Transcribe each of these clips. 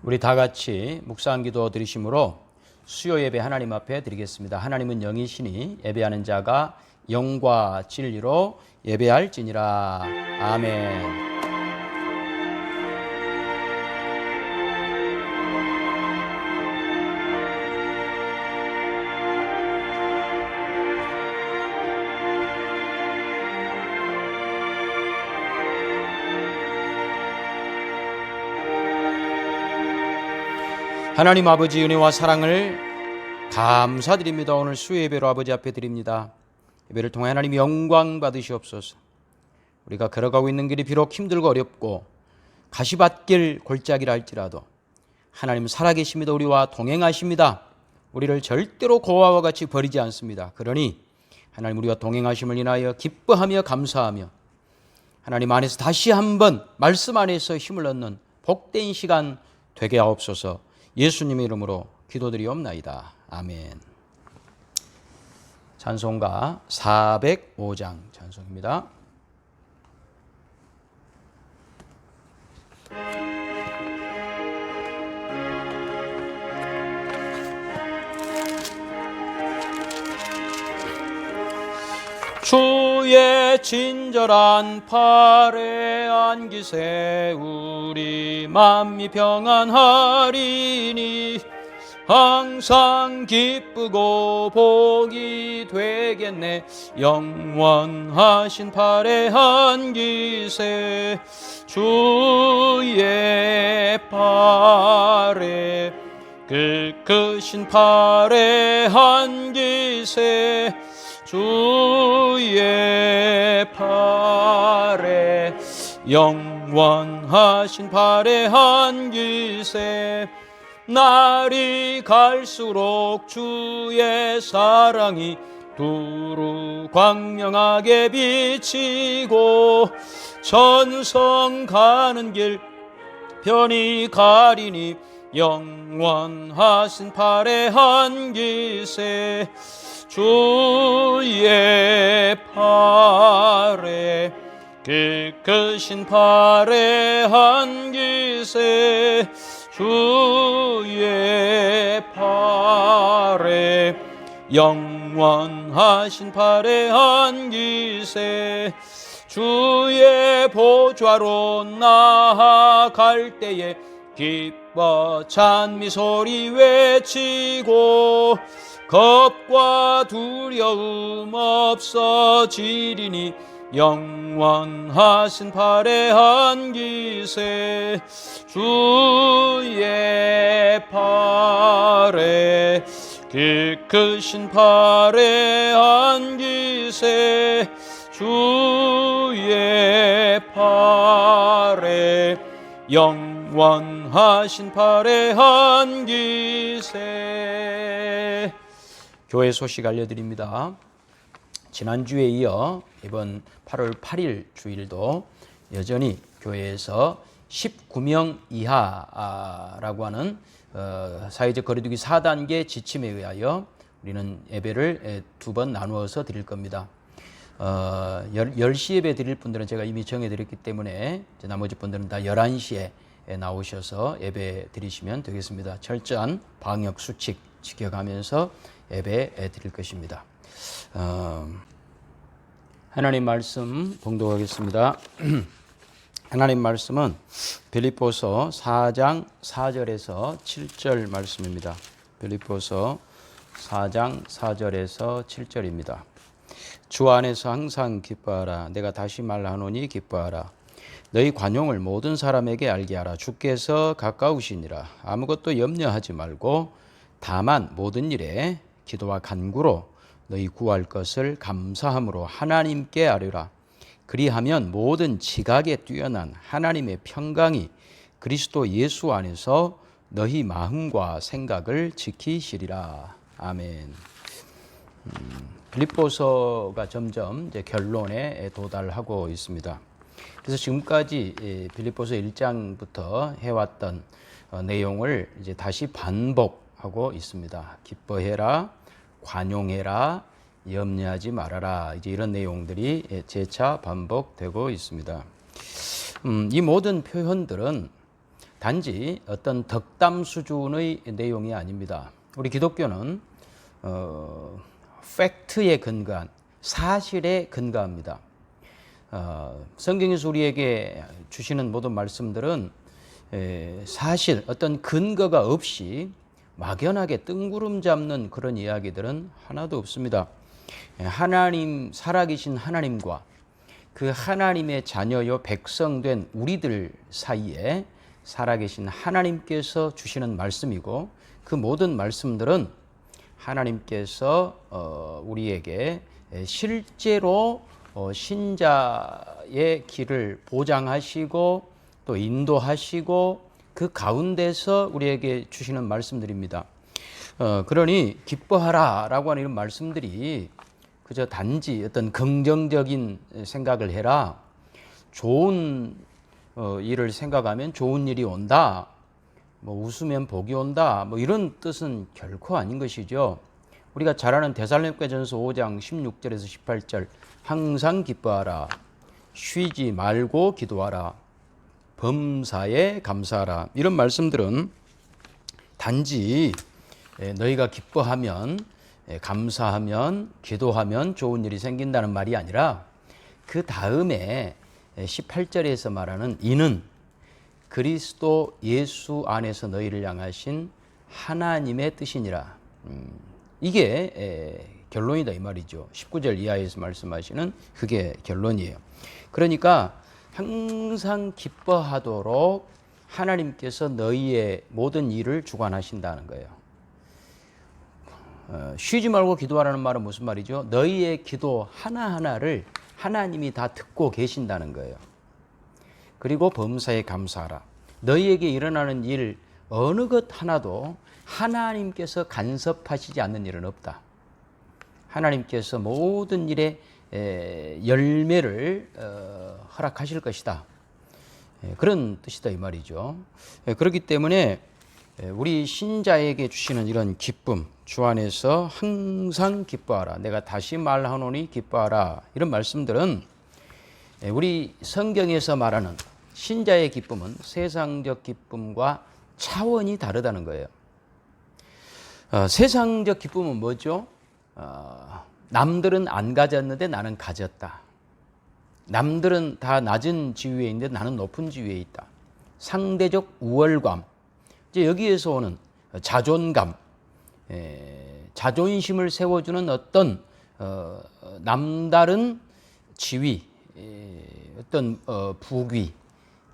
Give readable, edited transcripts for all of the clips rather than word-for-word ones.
우리 다 같이 묵상 기도 드리심으로 수요 예배 하나님 앞에 드리겠습니다. 하나님은 영이시니 예배하는 자가 영과 진리로 예배할지니라. 아멘. 하나님 아버지 은혜와 사랑을 감사드립니다. 오늘 수요 예배로 아버지 앞에 드립니다. 예배를 통해 하나님 영광 받으시옵소서. 우리가 걸어가고 있는 길이 비록 힘들고 어렵고 가시밭길 골짜기라 할지라도 하나님 살아계십니다. 우리와 동행하십니다. 우리를 절대로 고아와 같이 버리지 않습니다. 그러니 하나님 우리와 동행하심을 인하여 기뻐하며 감사하며 하나님 안에서 다시 한번 말씀 안에서 힘을 얻는 복된 시간 되게 하옵소서. 예수님의 이름으로 기도드리옵나이다. 아멘. 찬송가 405장 찬송입니다. 주의 친절한 팔에 안기세 우리 맘이 평안하리니 항상 기쁘고 복이 되겠네. 영원하신 팔에 안기세 주의 팔에 크신 팔에 안기세 주의 팔에 영원하신 팔에 안기세 날이 갈수록 주의 사랑이 두루 광명하게 비치고 천성 가는 길 편히 가리니 영원하신 팔에 안기세 주의 팔에 크신 팔에 안기세 주의 팔에 영원하신 팔에 안기세 주의 보좌로 나아갈 때에 기뻐 찬미 소리 외치고 겁과 두려움 없어지리니 영원하신 팔에 안기세 주의 팔에 크신 팔에 안기세 주의 팔에 영원하신 팔에 안기세. 교회 소식 알려드립니다. 지난주에 이어 이번 8월 8일 주일도 여전히 교회에서 19명 이하라고 하는 사회적 거리두기 4단계 지침에 의하여 우리는 예배를 두 번 나누어서 드릴 겁니다. 10시 예배 드릴 분들은 제가 이미 정해드렸기 때문에 나머지 분들은 다 11시에 나오셔서 예배 드리시면 되겠습니다. 철저한 방역 수칙 지켜가면서 예배 드릴 것입니다. 하나님 말씀 봉독하겠습니다. 하나님 말씀은 빌립보서 4장 4절에서 7절 말씀입니다. 빌립보서 4장 4절에서 7절입니다. 주 안에서 항상 기뻐하라. 내가 다시 말하노니 기뻐하라. 너희 관용을 모든 사람에게 알게 하라. 주께서 가까우시니라. 아무것도 염려하지 말고 다만 모든 일에 기도와 간구로 너희 구할 것을 감사함으로 하나님께 아뢰라. 그리하면 모든 지각에 뛰어난 하나님의 평강이 그리스도 예수 안에서 너희 마음과 생각을 지키시리라. 아멘. 빌립보서가 점점 이제 결론에 도달하고 있습니다. 그래서 지금까지 빌립보서 1장부터 해왔던 내용을 이제 다시 반복하고 있습니다. 기뻐해라, 관용해라, 염려하지 말아라. 이제 이런 내용들이 재차 반복되고 있습니다. 이 모든 표현들은 단지 어떤 덕담 수준의 내용이 아닙니다. 우리 기독교는 팩트에 근거한, 사실에 근거합니다. 성경에서 우리에게 주시는 모든 말씀들은 사실, 어떤 근거가 없이 막연하게 뜬구름 잡는 그런 이야기들은 하나도 없습니다. 하나님, 살아계신 하나님과 그 하나님의 자녀요 백성된 우리들 사이에 살아계신 하나님께서 주시는 말씀이고, 그 모든 말씀들은 하나님께서 우리에게 실제로 신자의 길을 보장하시고 또 인도하시고 그 가운데서 우리에게 주시는 말씀들입니다. 그러니 기뻐하라 라고 하는 이런 말씀들이 그저 단지 어떤 긍정적인 생각을 해라, 좋은 일을 생각하면 좋은 일이 온다, 뭐 웃으면 복이 온다, 뭐 이런 뜻은 결코 아닌 것이죠. 우리가 잘 아는 데살로니가전서 5장 16절에서 18절, 항상 기뻐하라, 쉬지 말고 기도하라, 범사에 감사하라, 이런 말씀들은 단지 너희가 기뻐하면, 감사하면, 기도하면 좋은 일이 생긴다는 말이 아니라 그 다음에 18절에서 말하는 이는 그리스도 예수 안에서 너희를 향하신 하나님의 뜻이니라. 이게 결론이다 이 말이죠. 19절 이하에서 말씀하시는 그게 결론이에요. 그러니까 항상 기뻐하도록 하나님께서 너희의 모든 일을 주관하신다는 거예요. 쉬지 말고 기도하라는 말은 무슨 말이죠? 너희의 기도 하나하나를 하나님이 다 듣고 계신다는 거예요. 그리고 범사에 감사하라. 너희에게 일어나는 일 어느 것 하나도 하나님께서 간섭하시지 않는 일은 없다. 하나님께서 모든 일에 열매를 허락하실 것이다. 그런 뜻이다 이 말이죠. 그렇기 때문에 우리 신자에게 주시는 이런 기쁨, 주 안에서 항상 기뻐하라, 내가 다시 말하노니 기뻐하라, 이런 말씀들은 우리 성경에서 말하는 신자의 기쁨은 세상적 기쁨과 차원이 다르다는 거예요. 세상적 기쁨은 뭐죠? 남들은 안 가졌는데 나는 가졌다. 남들은 다 낮은 지위에 있는데 나는 높은 지위에 있다. 상대적 우월감, 이제 여기에서 오는 자존감, 자존심을 세워주는 어떤 남다른 지위, 어떤 부귀,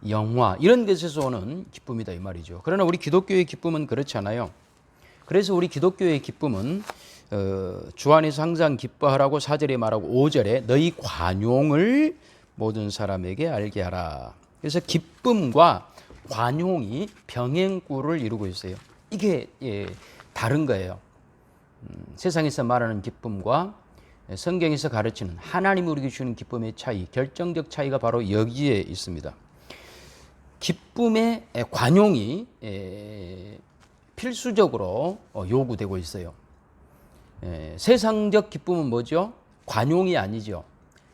영화, 이런 것에서 오는 기쁨이다 이 말이죠. 그러나 우리 기독교의 기쁨은 그렇지 않아요. 그래서 우리 기독교의 기쁨은 주 안에서 항상 기뻐하라고 4절에 말하고 5절에 너희 관용을 모든 사람에게 알게 하라. 그래서 기쁨과 관용이 병행구를 이루고 있어요. 이게 다른 거예요. 세상에서 말하는 기쁨과 성경에서 가르치는 하나님이 우리에게 주는 기쁨의 차이, 결정적 차이가 바로 여기에 있습니다. 기쁨의 관용이 필수적으로 요구되고 있어요. 세상적 기쁨은 뭐죠? 관용이 아니죠.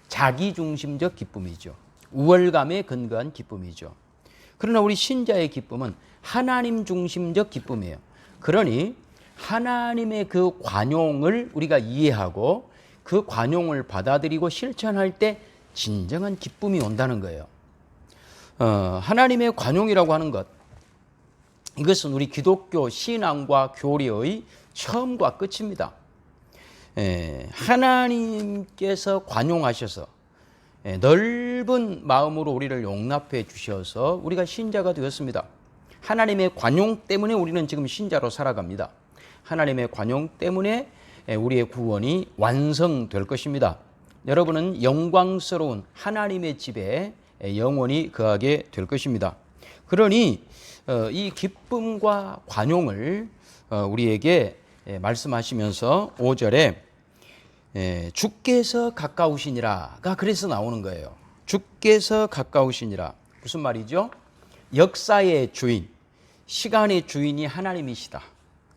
자기중심적 기쁨이죠. 우월감에 근거한 기쁨이죠. 그러나 우리 신자의 기쁨은 하나님 중심적 기쁨이에요. 그러니 하나님의 그 관용을 우리가 이해하고 그 관용을 받아들이고 실천할 때 진정한 기쁨이 온다는 거예요. 하나님의 관용이라고 하는 것, 이것은 우리 기독교 신앙과 교리의 처음과 끝입니다. 하나님께서 관용하셔서 넓은 마음으로 우리를 용납해 주셔서 우리가 신자가 되었습니다. 하나님의 관용 때문에 우리는 지금 신자로 살아갑니다. 하나님의 관용 때문에 우리의 구원이 완성될 것입니다. 여러분은 영광스러운 하나님의 집에 영원히 거하게 될 것입니다. 그러니 이 기쁨과 관용을 우리에게 말씀하시면서 5절에 주께서 가까우시니라가 그래서 나오는 거예요. 주께서 가까우시니라. 무슨 말이죠? 역사의 주인, 시간의 주인이 하나님이시다.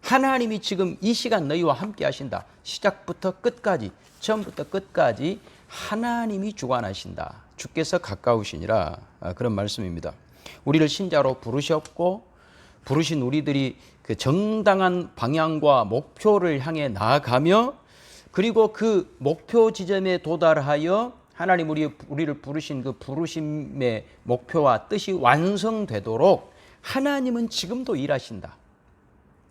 하나님이 지금 이 시간 너희와 함께 하신다. 시작부터 끝까지, 처음부터 끝까지 하나님이 주관하신다. 주께서 가까우시니라. 그런 말씀입니다. 우리를 신자로 부르셨고 부르신 우리들이 그 정당한 방향과 목표를 향해 나아가며 그리고 그 목표 지점에 도달하여 하나님 우리를 부르신 그 부르심의 목표와 뜻이 완성되도록 하나님은 지금도 일하신다.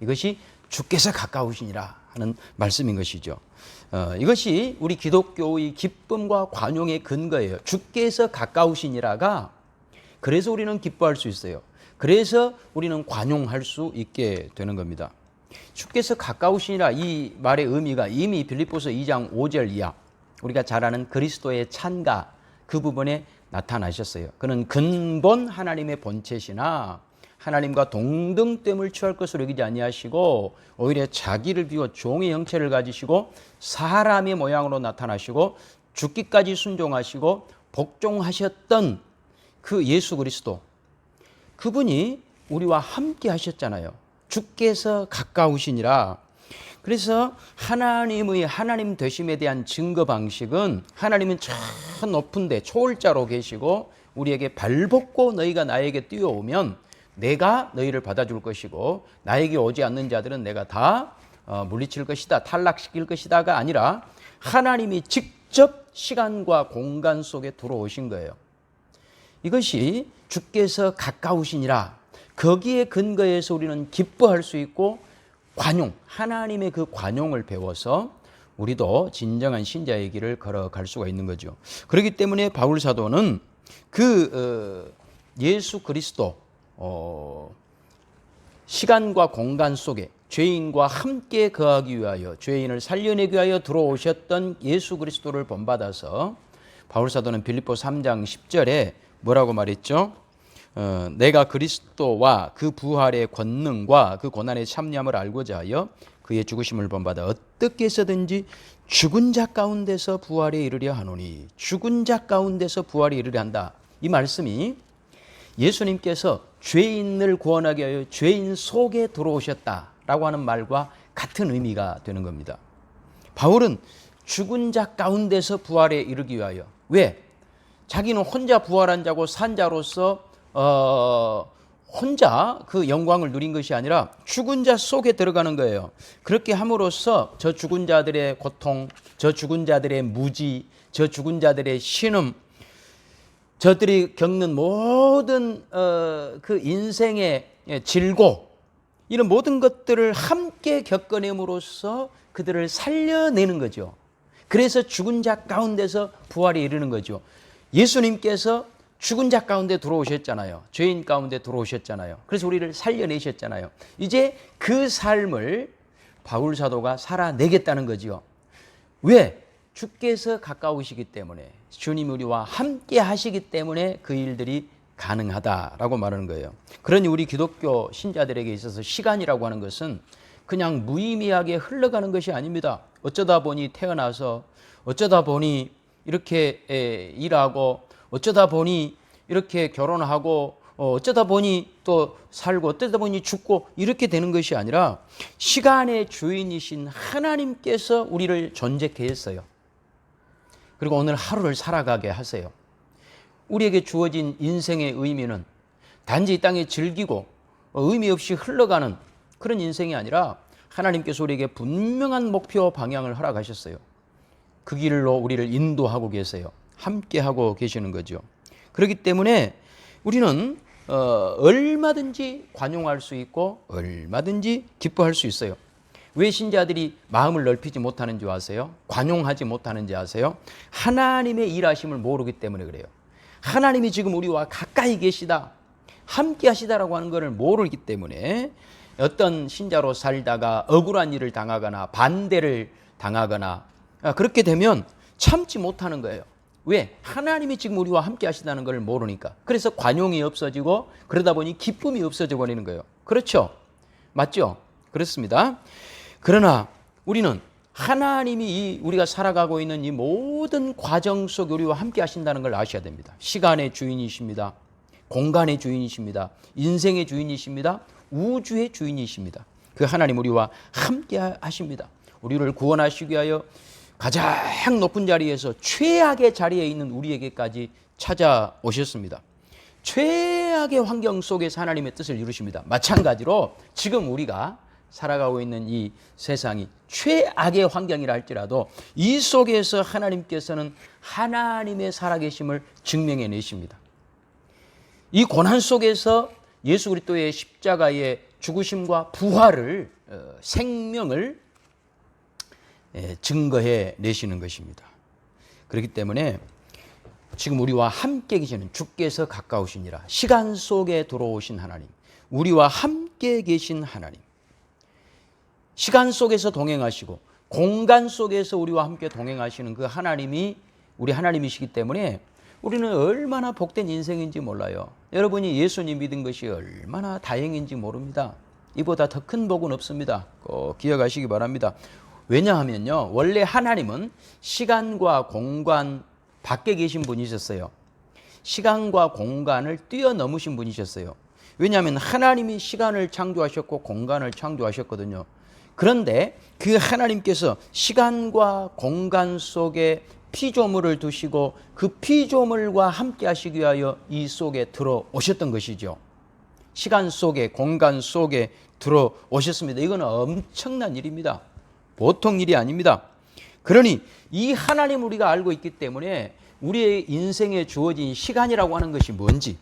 이것이 주께서 가까우시니라 하는 말씀인 것이죠. 이것이 우리 기독교의 기쁨과 관용의 근거예요. 주께서 가까우시니라가 그래서 우리는 기뻐할 수 있어요. 그래서 우리는 관용할 수 있게 되는 겁니다. 주께서 가까우시니라 이 말의 의미가 이미 빌립보서 2장 5절 이하 우리가 잘 아는 그리스도의 찬가 그 부분에 나타나셨어요. 그는 근본 하나님의 본체시나 하나님과 동등됨을 취할 것으로 여기지 아니하시고 오히려 자기를 비워 종의 형체를 가지시고 사람의 모양으로 나타나시고 죽기까지 순종하시고 복종하셨던 그 예수 그리스도 그분이 우리와 함께 하셨잖아요. 주께서 가까우시니라. 그래서 하나님의 하나님 되심에 대한 증거 방식은 하나님은 저 높은 데 초월자로 계시고 우리에게 발벗고 너희가 나에게 뛰어오면 내가 너희를 받아줄 것이고 나에게 오지 않는 자들은 내가 다 물리칠 것이다, 탈락시킬 것이다가 아니라 하나님이 직접 시간과 공간 속에 들어오신 거예요. 이것이 주께서 가까우시니라. 거기에 근거해서 우리는 기뻐할 수 있고 관용, 하나님의 그 관용을 배워서 우리도 진정한 신자의 길을 걸어갈 수가 있는 거죠. 그렇기 때문에 바울 사도는 예수 그리스도 시간과 공간 속에 죄인과 함께 거하기 위하여 죄인을 살려내기 위하여 들어오셨던 예수 그리스도를 본받아서 바울 사도는 빌립보 3장 10절에 뭐라고 말했죠? 내가 그리스도와 그 부활의 권능과 그 고난의 참념을 알고자 하여 그의 죽으심을 본받아 어떻게 해서든지 죽은 자 가운데서 부활에 이르려 하노니 죽은 자 가운데서 부활에 이르려 한다. 이 말씀이 예수님께서 죄인을 구원하기 위하여 죄인 속에 들어오셨다라고 하는 말과 같은 의미가 되는 겁니다. 바울은 죽은 자 가운데서 부활에 이르기 위하여 왜? 자기는 혼자 부활한 자고 산 자로서 혼자 그 영광을 누린 것이 아니라 죽은 자 속에 들어가는 거예요. 그렇게 함으로써 저 죽은 자들의 고통, 저 죽은 자들의 무지, 저 죽은 자들의 신음, 저들이 겪는 모든 그 인생의 질고 이런 모든 것들을 함께 겪어냄으로써 그들을 살려내는 거죠. 그래서 죽은 자 가운데서 부활에 이르는 거죠. 예수님께서 죽은 자 가운데 들어오셨잖아요. 죄인 가운데 들어오셨잖아요. 그래서 우리를 살려내셨잖아요. 이제 그 삶을 바울 사도가 살아내겠다는 거지요. 왜? 주께서 가까우시기 때문에 주님 우리와 함께 하시기 때문에 그 일들이 가능하다라고 말하는 거예요. 그러니 우리 기독교 신자들에게 있어서 시간이라고 하는 것은 그냥 무의미하게 흘러가는 것이 아닙니다. 어쩌다 보니 태어나서 어쩌다 보니 이렇게 일하고 어쩌다 보니 이렇게 결혼하고 어쩌다 보니 또 살고 어쩌다 보니 죽고 이렇게 되는 것이 아니라 시간의 주인이신 하나님께서 우리를 존재케 했어요. 그리고 오늘 하루를 살아가게 하세요. 우리에게 주어진 인생의 의미는 단지 이 땅에 즐기고 의미 없이 흘러가는 그런 인생이 아니라 하나님께서 우리에게 분명한 목표 방향을 허락하셨어요. 그 길로 우리를 인도하고 계세요. 함께하고 계시는 거죠. 그렇기 때문에 우리는 얼마든지 관용할 수 있고 얼마든지 기뻐할 수 있어요. 왜 신자들이 마음을 넓히지 못하는지 아세요? 관용하지 못하는지 아세요? 하나님의 일하심을 모르기 때문에 그래요. 하나님이 지금 우리와 가까이 계시다, 함께 하시다라고 하는 것을 모르기 때문에 어떤 신자로 살다가 억울한 일을 당하거나 반대를 당하거나 그렇게 되면 참지 못하는 거예요. 왜? 하나님이 지금 우리와 함께 하시다는 걸 모르니까. 그래서 관용이 없어지고 그러다 보니 기쁨이 없어져 버리는 거예요. 그렇죠? 맞죠? 그렇습니다. 그러나 우리는 하나님이 우리가 살아가고 있는 이 모든 과정 속에 우리와 함께 하신다는 걸 아셔야 됩니다. 시간의 주인이십니다. 공간의 주인이십니다. 인생의 주인이십니다. 우주의 주인이십니다. 그 하나님 우리와 함께 하십니다. 우리를 구원하시기 위하여 가장 높은 자리에서 최악의 자리에 있는 우리에게까지 찾아오셨습니다. 최악의 환경 속에서 하나님의 뜻을 이루십니다. 마찬가지로 지금 우리가 살아가고 있는 이 세상이 최악의 환경이라 할지라도 이 속에서 하나님께서는 하나님의 살아계심을 증명해 내십니다. 이 고난 속에서 예수 그리스도의 십자가의 죽으심과 부활을 생명을 증거해 내시는 것입니다. 그렇기 때문에 지금 우리와 함께 계시는 주께서 가까우시니라. 시간 속에 들어오신 하나님, 우리와 함께 계신 하나님, 시간 속에서 동행하시고 공간 속에서 우리와 함께 동행하시는 그 하나님이 우리 하나님이시기 때문에 우리는 얼마나 복된 인생인지 몰라요. 여러분이 예수님 믿은 것이 얼마나 다행인지 모릅니다. 이보다 더 큰 복은 없습니다. 꼭 기억하시기 바랍니다. 왜냐하면요, 원래 하나님은 시간과 공간 밖에 계신 분이셨어요. 시간과 공간을 뛰어넘으신 분이셨어요. 왜냐하면 하나님이 시간을 창조하셨고 공간을 창조하셨거든요. 그런데 그 하나님께서 시간과 공간 속에 피조물을 두시고 그 피조물과 함께 하시기 위하여 이 속에 들어오셨던 것이죠. 시간 속에 공간 속에 들어오셨습니다. 이건 엄청난 일입니다. 보통 일이 아닙니다. 그러니 이 하나님 우리가 알고 있기 때문에 우리의 인생에 주어진 시간이라고 하는 것이 뭔지,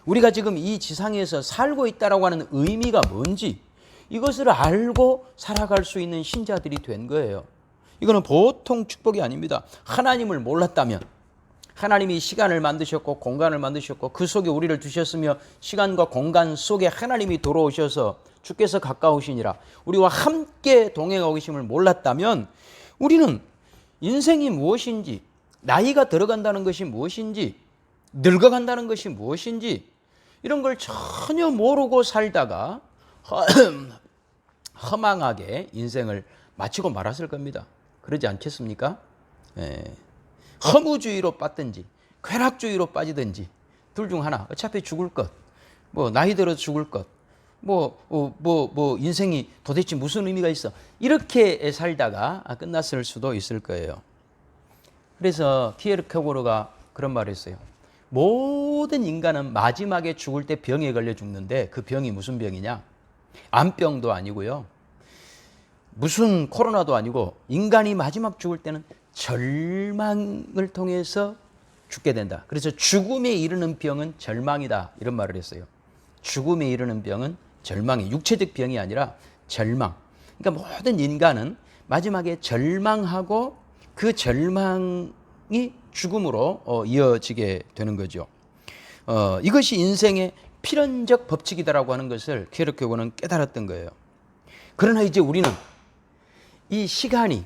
우리가 지금 이 지상에서 살고 있다라고 하는 의미가 뭔지, 이것을 알고 살아갈 수 있는 신자들이 된 거예요. 이거는 보통 축복이 아닙니다. 하나님을 몰랐다면, 하나님이 시간을 만드셨고 공간을 만드셨고 그 속에 우리를 두셨으며 시간과 공간 속에 하나님이 들어오셔서 주께서 가까우시니라 우리와 함께 동행하고 계심을 몰랐다면 우리는 인생이 무엇인지, 나이가 들어간다는 것이 무엇인지, 늙어간다는 것이 무엇인지 이런 걸 전혀 모르고 살다가 허망하게 인생을 마치고 말았을 겁니다. 그러지 않겠습니까? 허무주의로 빠든지 쾌락주의로 빠지든지 둘 중 하나. 어차피 죽을 것, 뭐 나이 들어 죽을 것, 뭐 인생이 도대체 무슨 의미가 있어, 이렇게 살다가 끝났을 수도 있을 거예요. 그래서 키에르케고르가 그런 말을 했어요. 모든 인간은 마지막에 죽을 때 병에 걸려 죽는데 그 병이 무슨 병이냐? 암병도 아니고요, 무슨 코로나도 아니고 인간이 마지막 죽을 때는 절망을 통해서 죽게 된다. 그래서 죽음에 이르는 병은 절망이다, 이런 말을 했어요. 죽음에 이르는 병은 절망이, 육체적 병이 아니라 절망. 그러니까 모든 인간은 마지막에 절망하고 그 절망이 죽음으로 이어지게 되는 거죠. 이것이 인생의 필연적 법칙이다라고 하는 것을 키에르케고르는 깨달았던 거예요. 그러나 이제 우리는 이 시간이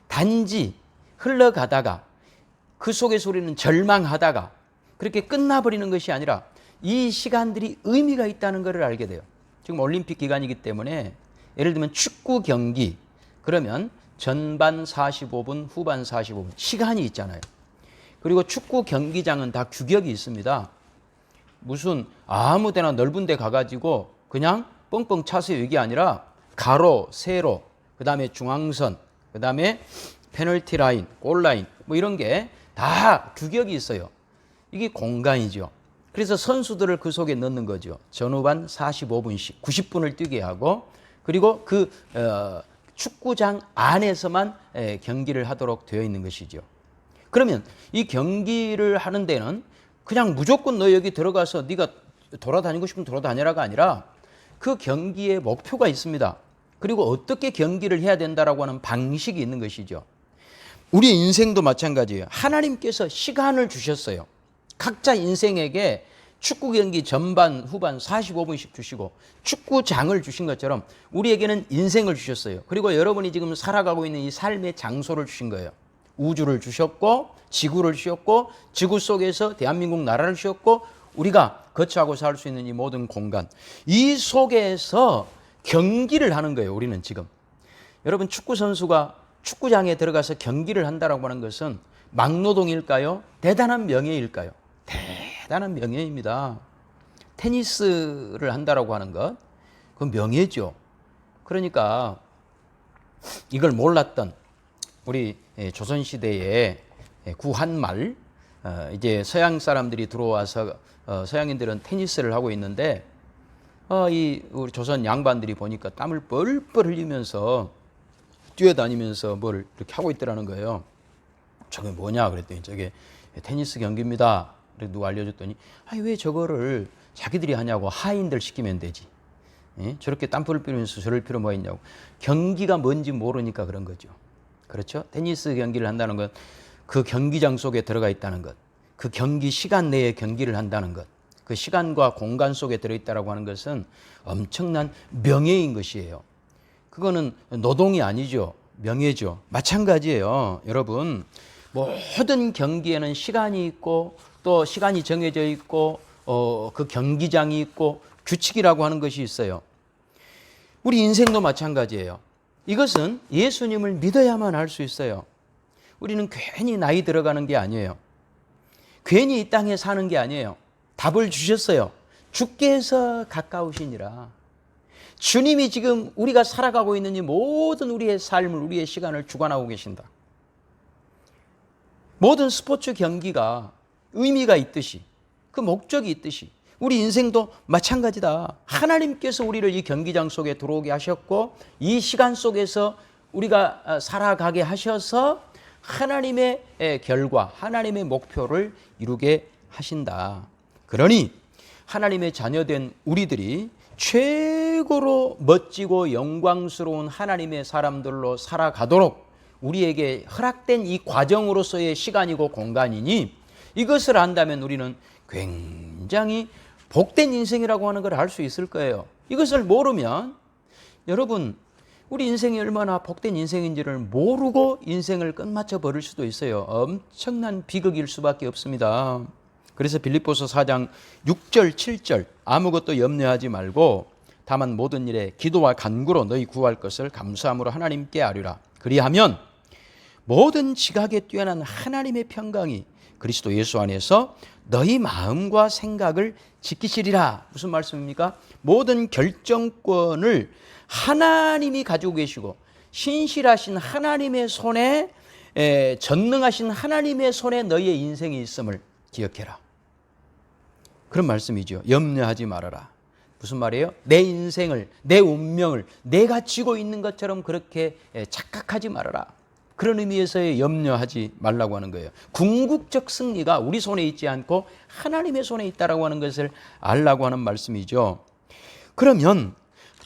단지 흘러가다가 그 속에서 우리는 절망하다가 그렇게 끝나버리는 것이 아니라 이 시간들이 의미가 있다는 것을 알게 돼요. 지금 올림픽 기간이기 때문에 예를 들면 축구 경기, 그러면 전반 45분, 후반 45분 시간이 있잖아요. 그리고 축구 경기장은 다 규격이 있습니다. 무슨 아무 데나 넓은 데 가가지고 그냥 뻥뻥 차세요, 이게 아니라 가로, 세로, 그 다음에 중앙선, 그 다음에 페널티 라인, 골라인, 뭐 이런 게 다 규격이 있어요. 이게 공간이죠. 그래서 선수들을 그 속에 넣는 거죠. 전후반 45분씩 90분을 뛰게 하고, 그리고 그 축구장 안에서만 경기를 하도록 되어 있는 것이죠. 그러면 이 경기를 하는 데는 그냥 무조건 너 여기 들어가서 네가 돌아다니고 싶으면 돌아다녀라가 아니라 그 경기의 목표가 있습니다. 그리고 어떻게 경기를 해야 된다라고 하는 방식이 있는 것이죠. 우리 인생도 마찬가지예요. 하나님께서 시간을 주셨어요. 각자 인생에게 축구 경기 전반, 후반 45분씩 주시고 축구장을 주신 것처럼 우리에게는 인생을 주셨어요. 그리고 여러분이 지금 살아가고 있는 이 삶의 장소를 주신 거예요. 우주를 주셨고 지구를 주셨고 지구 속에서 대한민국 나라를 주셨고 우리가 거처하고 살 수 있는 이 모든 공간, 이 속에서 경기를 하는 거예요. 우리는 지금. 여러분, 축구 선수가 축구장에 들어가서 경기를 한다라고 하는 것은 막노동일까요? 대단한 명예일까요? 대단한 명예입니다. 테니스를 한다라고 하는 것, 그건 명예죠. 그러니까 이걸 몰랐던 우리 조선시대의 구한말, 이제 서양 사람들이 들어와서 서양인들은 테니스를 하고 있는데 이 우리 조선 양반들이 보니까 땀을 뻘뻘 흘리면서 뛰어다니면서 뭘 이렇게 하고 있더라는 거예요. 저게 뭐냐 그랬더니 저게 테니스 경기입니다. 그래서 누가 알려줬더니 왜 저거를 자기들이 하냐고 하인들 시키면 되지. 예? 저렇게 땀불을 뿌리면서 저럴 필요 뭐 있냐고. 경기가 뭔지 모르니까 그런 거죠. 그렇죠? 테니스 경기를 한다는 것, 그 경기장 속에 들어가 있다는 것, 그 경기 시간 내에 경기를 한다는 것, 그 시간과 공간 속에 들어있다라고 하는 것은 엄청난 명예인 것이에요. 그거는 노동이 아니죠. 명예죠. 마찬가지예요. 여러분, 모든 경기에는 시간이 있고 또 시간이 정해져 있고 그 경기장이 있고 규칙이라고 하는 것이 있어요. 우리 인생도 마찬가지예요. 이것은 예수님을 믿어야만 할 수 있어요. 우리는 괜히 나이 들어가는 게 아니에요. 괜히 이 땅에 사는 게 아니에요. 답을 주셨어요. 주께서 가까우시니라. 주님이 지금 우리가 살아가고 있는 이 모든 우리의 삶을, 우리의 시간을 주관하고 계신다. 모든 스포츠 경기가 의미가 있듯이, 그 목적이 있듯이 우리 인생도 마찬가지다. 하나님께서 우리를 이 경기장 속에 들어오게 하셨고 이 시간 속에서 우리가 살아가게 하셔서 하나님의 결과, 하나님의 목표를 이루게 하신다. 그러니 하나님의 자녀된 우리들이 최고로 멋지고 영광스러운 하나님의 사람들로 살아가도록 우리에게 허락된 이 과정으로서의 시간이고 공간이니 이것을 안다면 우리는 굉장히 복된 인생이라고 하는 걸 알 수 있을 거예요. 이것을 모르면 여러분 우리 인생이 얼마나 복된 인생인지를 모르고 인생을 끝마쳐 버릴 수도 있어요. 엄청난 비극일 수밖에 없습니다. 그래서 빌립보서 4장 6절 7절 아무것도 염려하지 말고 다만 모든 일에 기도와 간구로 너희 구할 것을 감사함으로 하나님께 아뢰라. 그리하면 모든 지각에 뛰어난 하나님의 평강이 그리스도 예수 안에서 너희 마음과 생각을 지키시리라. 무슨 말씀입니까? 모든 결정권을 하나님이 가지고 계시고 신실하신 하나님의 손에 전능하신 하나님의 손에 너희의 인생이 있음을 기억해라. 그런 말씀이죠. 염려하지 말아라. 무슨 말이에요? 내 인생을, 내 운명을 내가 쥐고 있는 것처럼 그렇게 착각하지 말아라. 그런 의미에서의 염려하지 말라고 하는 거예요. 궁극적 승리가 우리 손에 있지 않고 하나님의 손에 있다라고 하는 것을 알라고 하는 말씀이죠. 그러면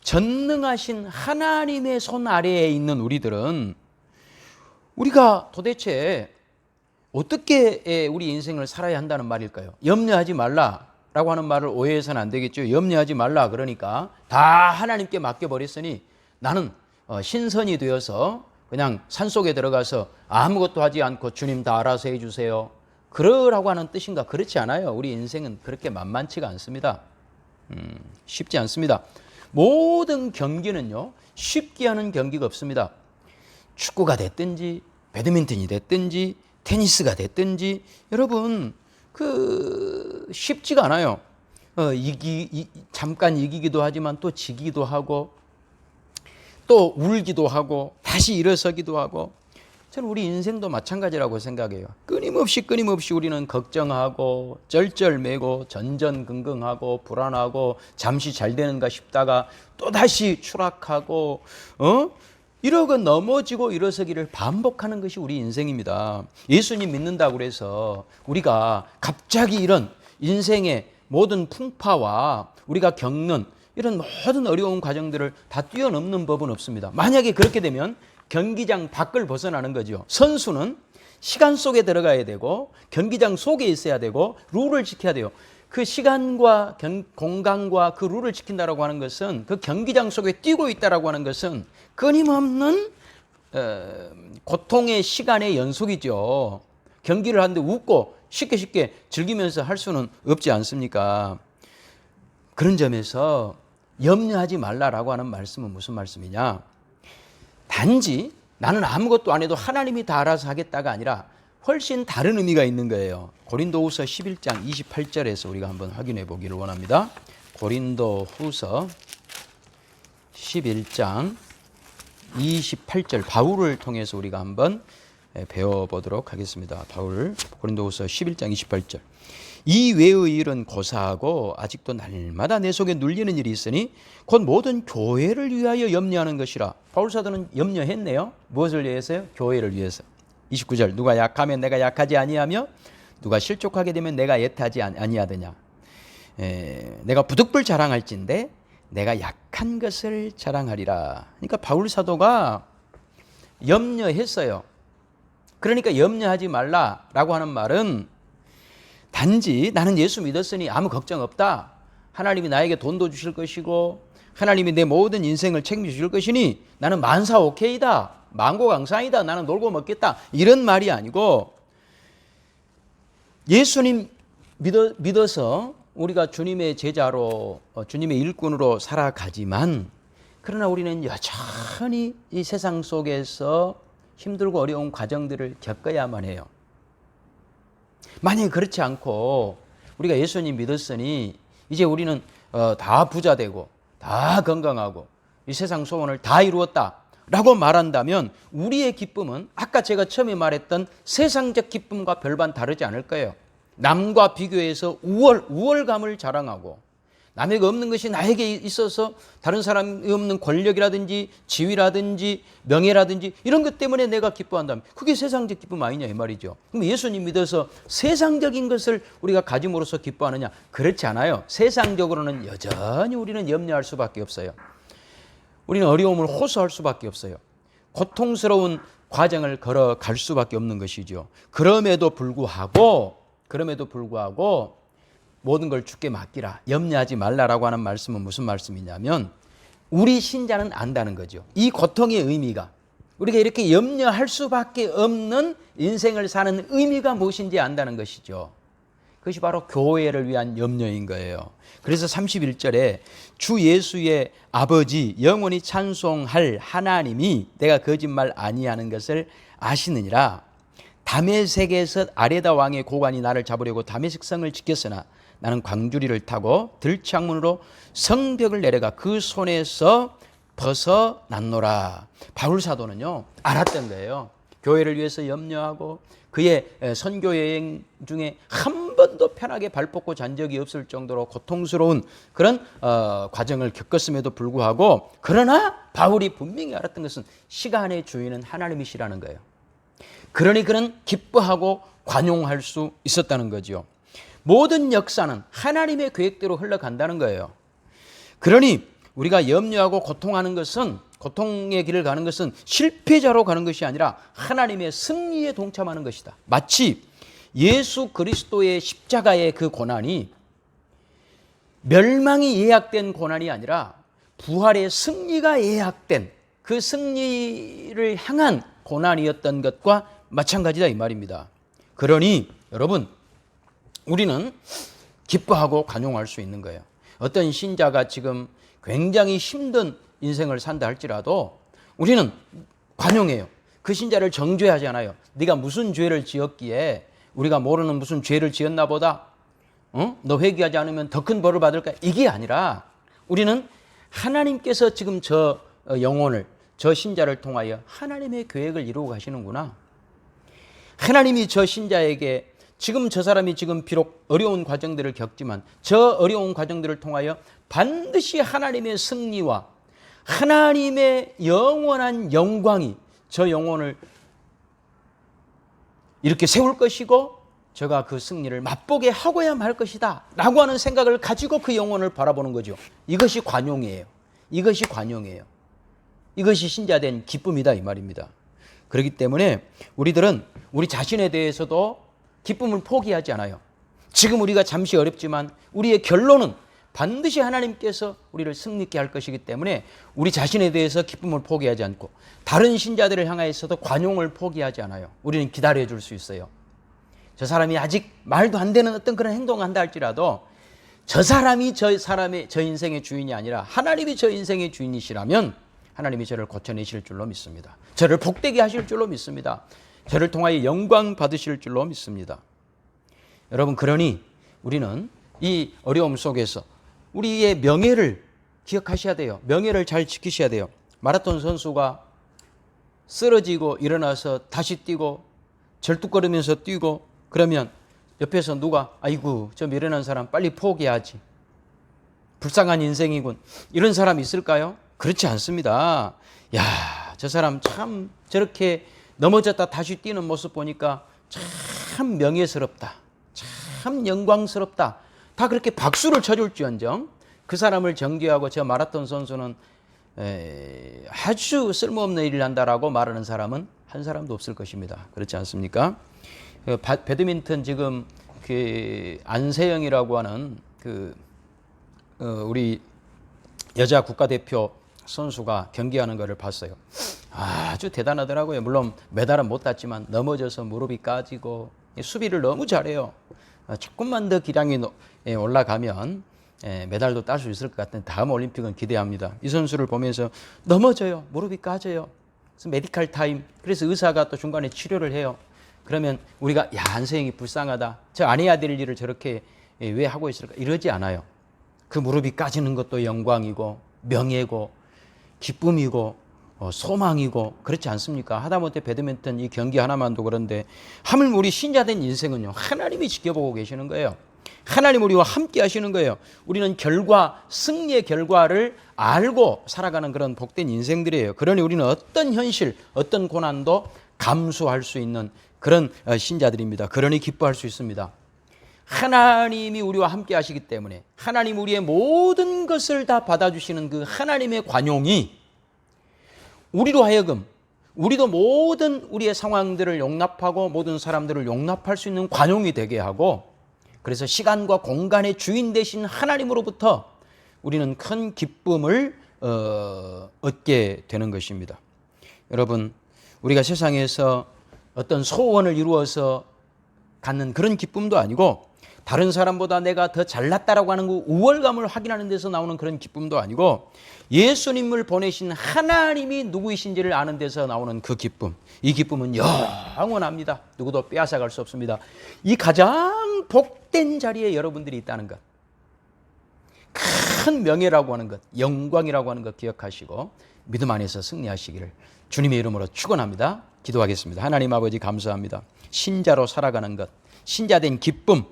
전능하신 하나님의 손 아래에 있는 우리들은 우리가 도대체 어떻게 우리 인생을 살아야 한다는 말일까요? 염려하지 말라라고 하는 말을 오해해서는 안 되겠죠. 염려하지 말라 그러니까 다 하나님께 맡겨버렸으니 나는 신선이 되어서 그냥 산속에 들어가서 아무것도 하지 않고 주님 다 알아서 해주세요. 그러라고 하는 뜻인가? 그렇지 않아요. 우리 인생은 그렇게 만만치가 않습니다. 쉽지 않습니다. 모든 경기는요, 쉽게 하는 경기가 없습니다. 축구가 됐든지 배드민턴이 됐든지 테니스가 됐든지 여러분 쉽지가 않아요. 잠깐 이기기도 하지만 또 지기도 하고 또 울기도 하고 다시 일어서기도 하고 저는 우리 인생도 마찬가지라고 생각해요. 끊임없이 우리는 걱정하고 쩔쩔매고 전전긍긍하고 불안하고 잠시 잘 되는가 싶다가 또다시 추락하고 이러고 넘어지고 일어서기를 반복하는 것이 우리 인생입니다. 예수님 믿는다고 해서 우리가 갑자기 이런 인생의 모든 풍파와 우리가 겪는 이런 모든 어려운 과정들을 다 뛰어넘는 법은 없습니다. 만약에 그렇게 되면 경기장 밖을 벗어나는 거죠. 선수는 시간 속에 들어가야 되고 경기장 속에 있어야 되고 룰을 지켜야 돼요. 그 시간과 공간과 그 룰을 지킨다라고 하는 것은 그 경기장 속에 뛰고 있다라고 하는 것은 끊임없는 고통의 시간의 연속이죠. 경기를 하는데 웃고 쉽게 즐기면서 할 수는 없지 않습니까? 그런 점에서 염려하지 말라라고 하는 말씀은 무슨 말씀이냐? 단지 나는 아무것도 안 해도 하나님이 다 알아서 하겠다가 아니라 훨씬 다른 의미가 있는 거예요. 고린도후서 11장 28절에서 우리가 한번 확인해 보기를 원합니다. 고린도후서 11장 28절 바울을 통해서 우리가 한번 배워보도록 하겠습니다. 바울 고린도후서 11장 28절 이 외의 일은 고사하고 아직도 날마다 내 속에 눌리는 일이 있으니 곧 모든 교회를 위하여 염려하는 것이라. 바울 사도는 염려했네요. 무엇을 위해서요? 교회를 위해서. 29절, 누가 약하면 내가 약하지 아니하며 누가 실족하게 되면 내가 애타지 아니하더냐. 내가 부득불 자랑할진대 내가 약한 것을 자랑하리라. 그러니까 바울 사도가 염려했어요. 그러니까 염려하지 말라라고 하는 말은 단지 나는 예수 믿었으니 아무 걱정 없다. 하나님이 나에게 돈도 주실 것이고 하나님이 내 모든 인생을 책임져 주실 것이니 나는 만사 오케이다. 만고강상이다. 나는 놀고 먹겠다. 이런 말이 아니고 예수님 믿어서 우리가 주님의 제자로 주님의 일꾼으로 살아가지만 그러나 우리는 여전히 이 세상 속에서 힘들고 어려운 과정들을 겪어야만 해요. 만약에 그렇지 않고 우리가 예수님 믿었으니 이제 우리는 다 부자 되고 다 건강하고 이 세상 소원을 다 이루었다라고 말한다면 우리의 기쁨은 아까 제가 처음에 말했던 세상적 기쁨과 별반 다르지 않을 거예요. 남과 비교해서 우월감을 자랑하고 남에게 없는 것이 나에게 있어서 다른 사람이 없는 권력이라든지 지위라든지 명예라든지 이런 것 때문에 내가 기뻐한다면 그게 세상적 기쁨 아니냐 이 말이죠. 그럼 예수님 믿어서 세상적인 것을 우리가 가짐으로써 기뻐하느냐? 그렇지 않아요. 세상적으로는 여전히 우리는 염려할 수밖에 없어요. 우리는 어려움을 호소할 수밖에 없어요. 고통스러운 과정을 걸어갈 수밖에 없는 것이죠. 그럼에도 불구하고 모든 걸 주께 맡기라. 염려하지 말라라고 하는 말씀은 무슨 말씀이냐면 우리 신자는 안다는 거죠. 이 고통의 의미가 우리가 이렇게 염려할 수밖에 없는 인생을 사는 의미가 무엇인지 안다는 것이죠. 그것이 바로 교회를 위한 염려인 거예요. 그래서 31절에 주 예수의 아버지 영원히 찬송할 하나님이 내가 거짓말 아니하는 것을 아시느니라. 다메섹에서 아레다 왕의 고관이 나를 잡으려고 다메섹 성을 지켰으나 나는 광주리를 타고 들창문으로 성벽을 내려가 그 손에서 벗어났노라. 바울 사도는요 알았던 거예요. 교회를 위해서 염려하고 그의 선교 여행 중에 한 번도 편하게 발 뻗고 잔 적이 없을 정도로 고통스러운 그런 과정을 겪었음에도 불구하고 그러나 바울이 분명히 알았던 것은 시간의 주인은 하나님이시라는 거예요. 그러니 그는 기뻐하고 관용할 수 있었다는 거죠. 모든 역사는 하나님의 계획대로 흘러간다는 거예요. 그러니 우리가 염려하고 고통하는 것은 고통의 길을 가는 것은 실패자로 가는 것이 아니라 하나님의 승리에 동참하는 것이다. 마치 예수 그리스도의 십자가의 그 고난이 멸망이 예약된 고난이 아니라 부활의 승리가 예약된 그 승리를 향한 고난이었던 것과 마찬가지다 이 말입니다. 그러니 여러분 우리는 기뻐하고 관용할 수 있는 거예요. 어떤 신자가 지금 굉장히 힘든 인생을 산다 할지라도 우리는 관용해요. 그 신자를 정죄하지 않아요. 네가 무슨 죄를 지었기에 우리가 모르는 무슨 죄를 지었나 보다. 너 회개하지 않으면 더 큰 벌을 받을까? 이게 아니라 우리는 하나님께서 지금 저 영혼을 저 신자를 통하여 하나님의 계획을 이루고 가시는구나. 하나님이 저 신자에게 지금 저 사람이 지금 비록 어려운 과정들을 겪지만 저 어려운 과정들을 통하여 반드시 하나님의 승리와 하나님의 영원한 영광이 저 영혼을 이렇게 세울 것이고 저가 그 승리를 맛보게 하고야 말 것이다 라고 하는 생각을 가지고 그 영혼을 바라보는 거죠. 이것이 관용이에요. 이것이 관용이에요. 이것이 신자된 기쁨이다 이 말입니다. 그렇기 때문에 우리들은 우리 자신에 대해서도 기쁨을 포기하지 않아요. 지금 우리가 잠시 어렵지만 우리의 결론은 반드시 하나님께서 우리를 승리케 할 것이기 때문에 우리 자신에 대해서 기쁨을 포기하지 않고 다른 신자들을 향하여서도 관용을 포기하지 않아요. 우리는 기다려줄 수 있어요. 저 사람이 아직 말도 안 되는 어떤 그런 행동을 한다 할지라도 저 사람이 저 인생의 주인이 아니라 하나님이 저 인생의 주인이시라면 하나님이 저를 고쳐내실 줄로 믿습니다. 저를 복되게 하실 줄로 믿습니다. 저를 통하여 영광 받으실 줄로 믿습니다. 여러분 그러니 우리는 이 어려움 속에서 우리의 명예를 기억하셔야 돼요. 명예를 잘 지키셔야 돼요. 마라톤 선수가 쓰러지고 일어나서 다시 뛰고 절뚝거리면서 뛰고 그러면 옆에서 누가 아이고 저 미련한 사람 빨리 포기하지, 불쌍한 인생이군, 이런 사람 있을까요? 그렇지 않습니다. 야, 저 사람 참 저렇게 넘어졌다 다시 뛰는 모습 보니까 참 명예스럽다, 참 영광스럽다, 다 그렇게 박수를 쳐줄지언정 그 사람을 정죄하고 저 마라톤 선수는 아주 쓸모없는 일을 한다라고 말하는 사람은 한 사람도 없을 것입니다. 그렇지 않습니까? 배드민턴 지금 그 안세영이라고 하는 우리 여자 국가대표 선수가 경기하는 것을 봤어요. 아주 대단하더라고요. 물론 메달은 못 땄지만 넘어져서 무릎이 까지고 수비를 너무 잘해요. 조금만 더 기량이 올라가면 메달도 딸 수 있을 것 같은 다음 올림픽은 기대합니다. 이 선수를 보면서 넘어져요. 무릎이 까져요. 그래서 메디컬 타임. 그래서 의사가 또 중간에 치료를 해요. 그러면 우리가 야, 안세영이 불쌍하다, 저 안 해야 될 일을 저렇게 왜 하고 있을까, 이러지 않아요. 그 무릎이 까지는 것도 영광이고 명예고 기쁨이고 소망이고 그렇지 않습니까? 하다못해 배드민턴 이 경기 하나만도 그런데 하물며 우리 신자된 인생은요, 하나님이 지켜보고 계시는 거예요. 하나님 우리와 함께 하시는 거예요. 우리는 승리의 결과를 알고 살아가는 그런 복된 인생들이에요. 그러니 우리는 어떤 현실, 어떤 고난도 감수할 수 있는 그런 신자들입니다. 그러니 기뻐할 수 있습니다. 하나님이 우리와 함께 하시기 때문에 하나님 우리의 모든 것을 다 받아주시는 그 하나님의 관용이 우리로 하여금 우리도 모든 우리의 상황들을 용납하고 모든 사람들을 용납할 수 있는 관용이 되게 하고, 그래서 시간과 공간의 주인 되신 하나님으로부터 우리는 큰 기쁨을 얻게 되는 것입니다. 여러분, 우리가 세상에서 어떤 소원을 이루어서 갖는 그런 기쁨도 아니고, 다른 사람보다 내가 더 잘났다라고 하는 그 우월감을 확인하는 데서 나오는 그런 기쁨도 아니고, 예수님을 보내신 하나님이 누구이신지를 아는 데서 나오는 그 기쁨, 이 기쁨은 영원합니다. 누구도 빼앗아갈 수 없습니다. 이 가장 복된 자리에 여러분들이 있다는 것, 큰 명예라고 하는 것, 영광이라고 하는 것 기억하시고 믿음 안에서 승리하시기를 주님의 이름으로 축원합니다. 기도하겠습니다. 하나님 아버지, 감사합니다. 신자로 살아가는 것, 신자된 기쁨,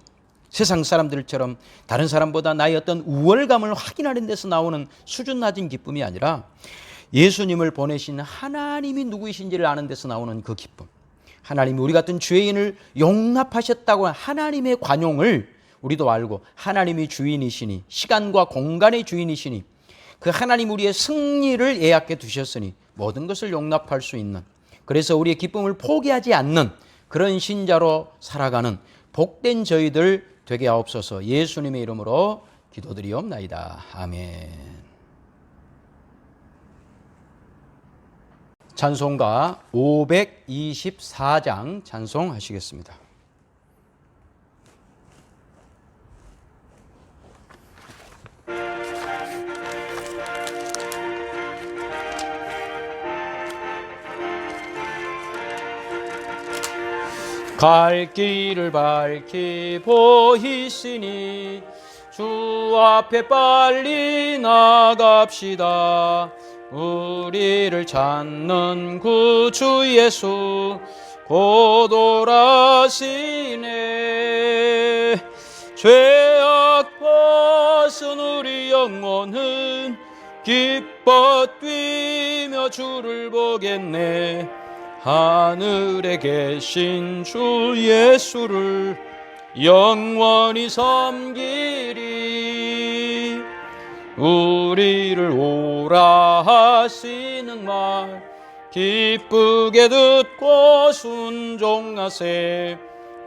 세상 사람들처럼 다른 사람보다 나의 어떤 우월감을 확인하는 데서 나오는 수준 낮은 기쁨이 아니라 예수님을 보내신 하나님이 누구이신지를 아는 데서 나오는 그 기쁨, 하나님이 우리 같은 죄인을 용납하셨다고 하나님의 관용을 우리도 알고, 하나님이 주인이시니, 시간과 공간의 주인이시니, 그 하나님 우리의 승리를 예약해 두셨으니 모든 것을 용납할 수 있는, 그래서 우리의 기쁨을 포기하지 않는 그런 신자로 살아가는 복된 저희들 되게 하옵소서. 예수님의 이름으로 기도드리옵나이다. 아멘. 찬송가 524장 찬송하시겠습니다. 갈 길을 밝히 보이시니 주 앞에 빨리 나갑시다. 우리를 찾는 구주 예수 곧 오라시네. 죄악 벗은 우리 영혼은 기뻐 뛰며 주를 보겠네. 하늘에 계신 주 예수를 영원히 섬기리. 우리를 오라 하시는 말 기쁘게 듣고 순종하세.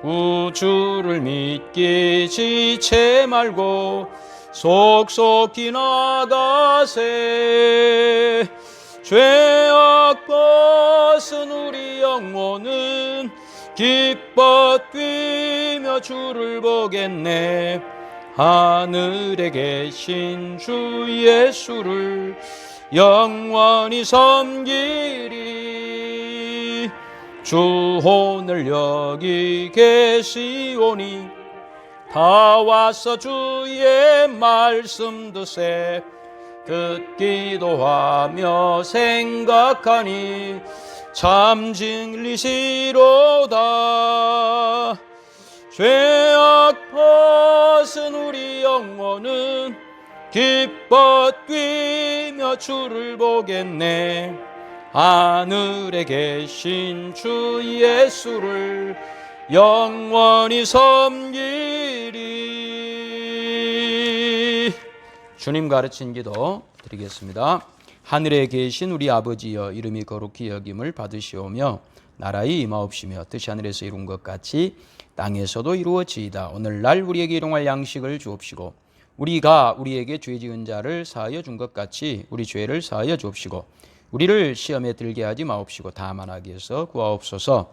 구주를 믿기 지체 말고 속속히 나가세. 죄악 벗은 우리 영혼은 기뻐 뛰며 주를 보겠네. 하늘에 계신 주 예수를 영원히 섬기리. 주 오늘 여기 계시오니 다 와서 주의 말씀 드세. 듣기도 하며 생각하니 참 진리시로다. 죄악 벗은 우리 영혼은 기뻐 뛰며 주를 보겠네. 하늘에 계신 주 예수를 영원히 섬기리. 주님 가르친 기도 드리겠습니다. 하늘에 계신 우리 아버지여, 이름이 거룩히 여김을 받으시오며 나라의 임하옵시며 뜻이 하늘에서 이룬 것 같이 땅에서도 이루어지이다. 오늘날 우리에게 일용할 양식을 주옵시고 우리가 우리에게 죄 지은 자를 사하여 준 것 같이 우리 죄를 사하여 주옵시고 우리를 시험에 들게 하지 마옵시고 다만 악에서 구하옵소서.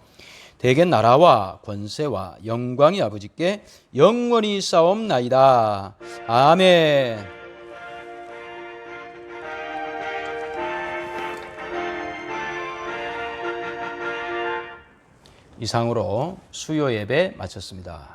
대개 나라와 권세와 영광이 아버지께 영원히 있사옵나이다. 아멘. 이상으로 수요 예배 마쳤습니다.